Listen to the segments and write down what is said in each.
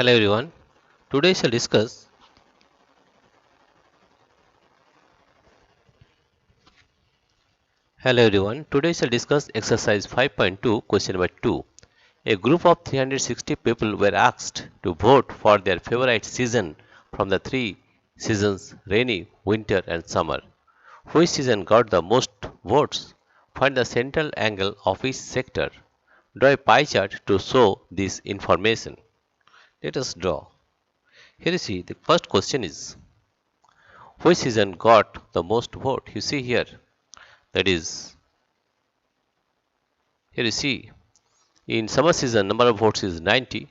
Hello everyone. Today I shall discuss exercise 5.2 question number 2. A group of 360 people were asked to vote for their favorite season from the three seasons rainy, winter and summer. Which season got the most votes? Find the central angle of each sector. Draw a pie chart to show this information. Let us draw. Here you see the first question is which season got the most vote? You see here, that is, here you see in summer season number of votes is 90,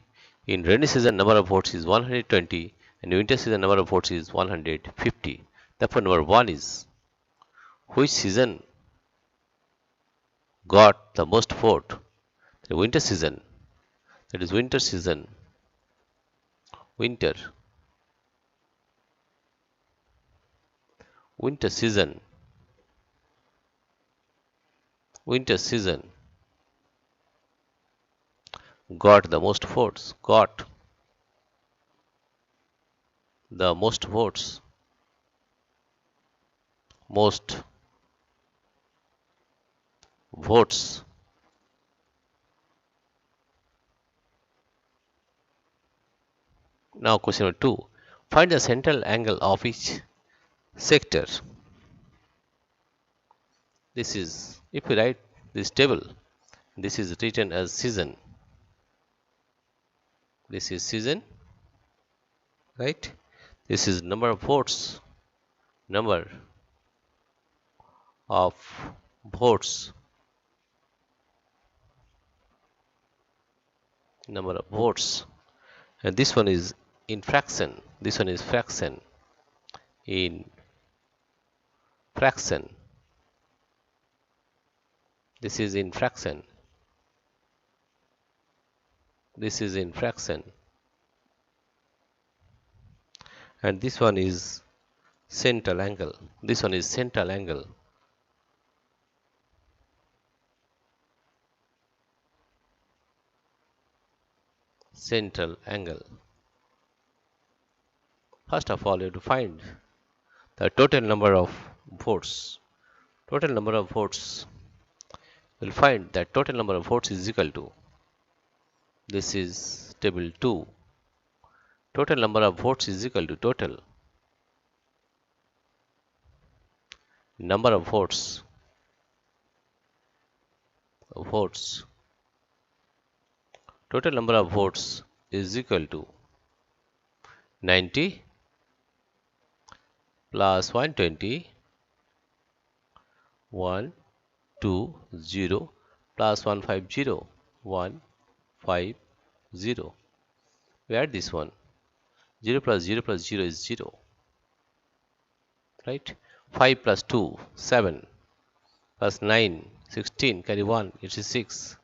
in rainy season number of votes is 120, and winter season number of votes is 150. Therefore number 1 is which season got the most vote? The winter season, that is winter season, winter, winter season, winter season got the most votes, got the most votes, most votes. Now question number 2. Find the central angle of each sector. This is, if we write this table, this is written as season. This is season, right? This is number of votes, number of votes, number of votes, and this one is in fraction. This one is fraction, in fraction. This is in fraction. This is in fraction, and this one is central angle. This one is central angle. Central angle. First of all, you have to find the total number of votes. Total number of votes. We'll find that total number of votes is equal to, this is table 2. Total number of votes is equal to total number of votes, total number of votes is equal to 90 plus 120, 120 plus 150, 150. We add this one, 0 plus 0 plus 0 is 0, right? 5 plus 2, 7, plus 9, 16, carry 1, it is 6,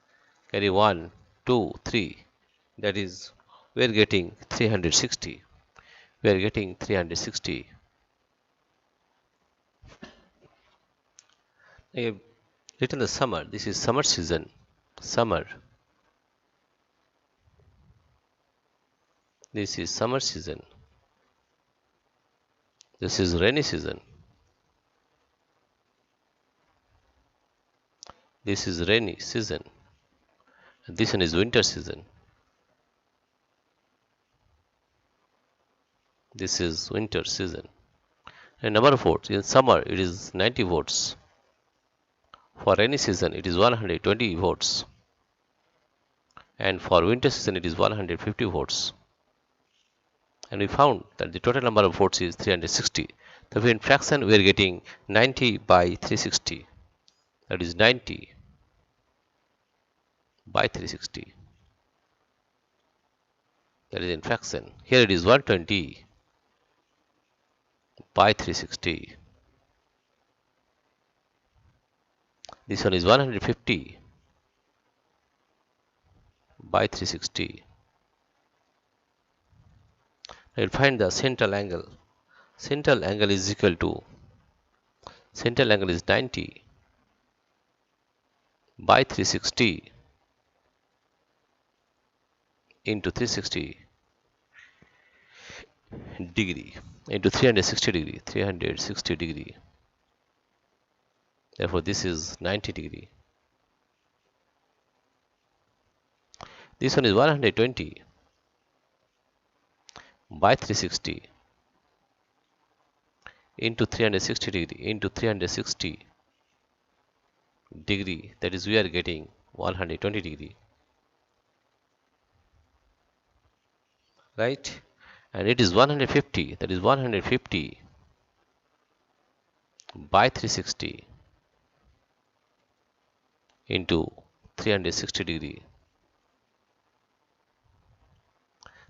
carry 1, 2, 3, that is, we are getting 360. We are getting 360. I have written the summer. This is summer season. Summer. This is summer season. This is rainy season. This is rainy season. And this one is winter season. This is winter season. And number of votes. In summer it is 90 votes. For rainy season it is 120 votes. And for winter season it is 150 votes. And we found that the total number of votes is 360. Therefore in fraction we are getting 90 by 360. That is 90 by 360. That is in fraction. Here it is 120 by 360. This one is 150 by 360. I will find the central angle. Central angle is equal to, central angle is 90 by 360 into 360 degree into 360 degree, 360 degree. Therefore, this is 90 degree. This one is 120 by 360 into 360 degree into 360 degree. That is, we are getting 120 degree, right? And it is 150. That is 150 by 360 into 360 degree.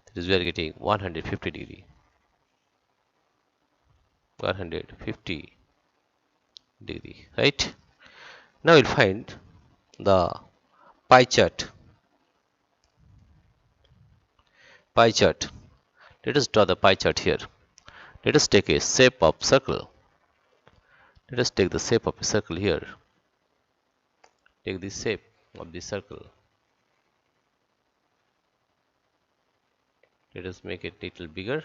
That is, we are getting 150 degree. 150 degree, right? Now we'll find the pie chart. Pie chart. Let us draw the pie chart here. Let us take a shape of circle. Let us take the shape of a circle here. Take the shape of the circle. Let us make it a little bigger.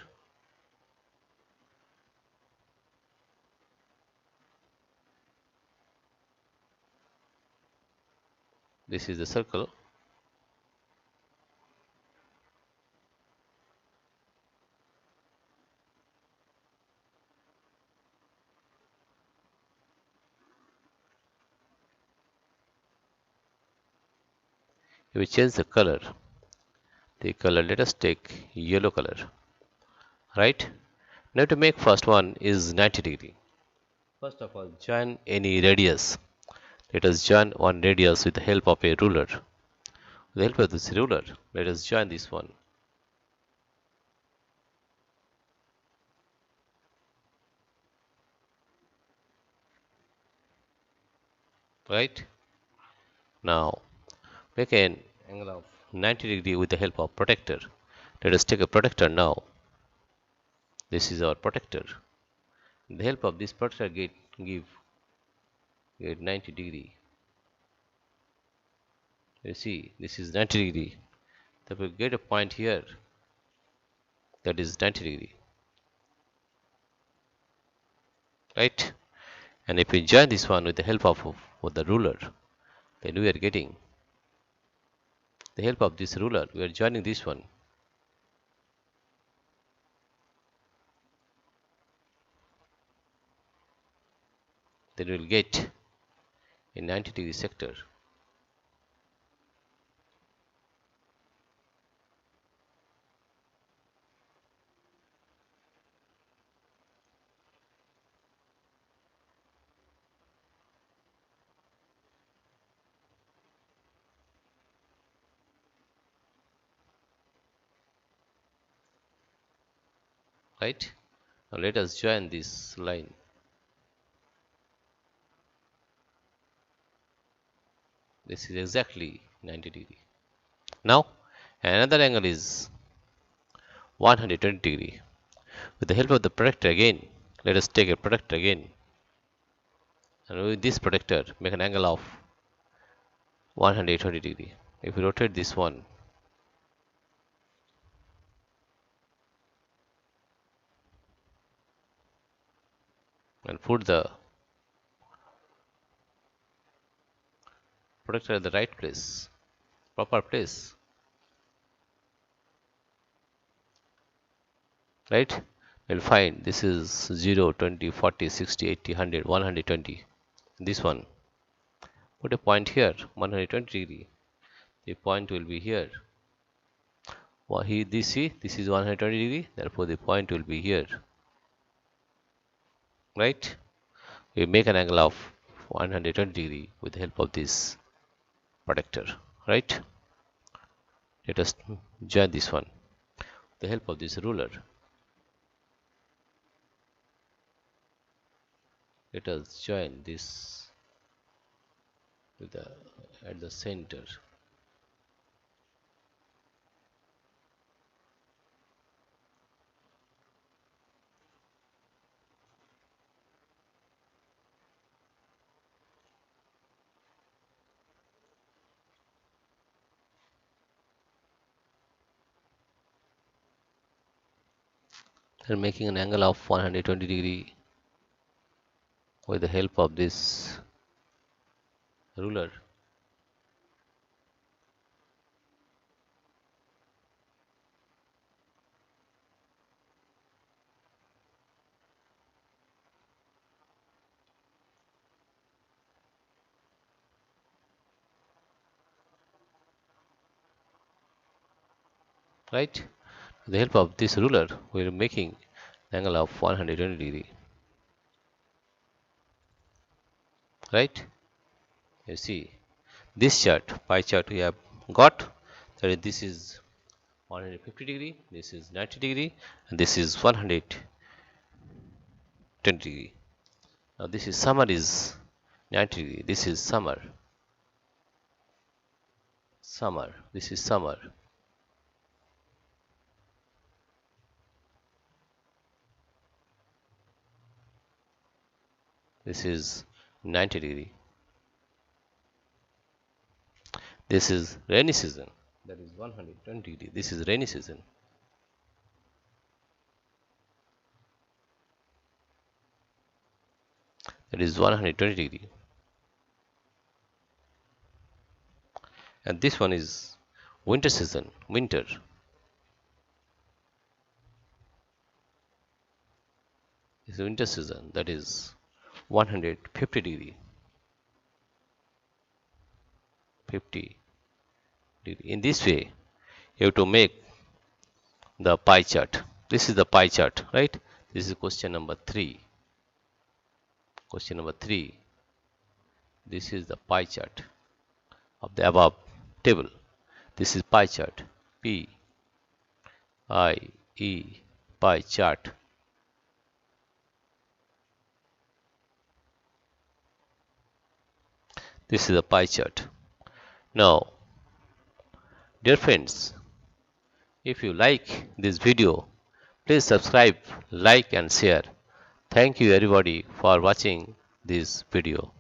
This is the circle. If we change the color, let us take yellow color, right? Now to make first one is 90 degree. First of all, join any radius. Let us join one radius with the help of a ruler. With the help of this ruler, let us join this one. Right? Now make an angle of 90 degree with the help of protractor. Let us take a protractor now. This is our protractor. With the help of this protractor, get 90 degree. You see, this is 90 degree. Then we get a point here, that is 90 degree, right? And if we join this one with the help of the ruler, then we are getting the help of this ruler. We are joining this one. Then we will get a 90 degree sector. Right? Now let us join this line. This is exactly 90 degree. Now another angle is 120 degree. With the help of the protractor again, let us take a protractor again. And with this protractor, make an angle of 120 degree. If we rotate this one, and put the protractor at the right place, proper place, right? We'll find this is 0, 20, 40, 60, 80, 100, 120. This one, put a point here, 120 degree. The point will be here. Well, this is 120 degree. Therefore, the point will be here, right? We make an angle of 120 degree with the help of this protractor, right? Let us join this one with the help of this ruler. Let us join this with the at the center. and making an angle of 120 degree with the help of this ruler. Right? With the help of this ruler, we are making an angle of 120 degree. Right? You see, this chart, pie chart we have got, that is, this is 150 degree, this is 90 degree, and this is 120 degree. Now this is summer is 90 degree, this is summer, this is summer. This is 90 degree. This is rainy season, that is 120 degree. This is rainy season. That is 120 degree. And this one is winter season, winter. This is winter season, that is 150 degree. 50 degree. In this way, you have to make the pie chart. This is the pie chart, right? This is question number 3. Question number 3. This is the pie chart of the above table. This is pie chart. P I E pie chart. This is the pie chart. Now, dear friends, if you like this video, please subscribe, like and share. Thank you everybody for watching this video.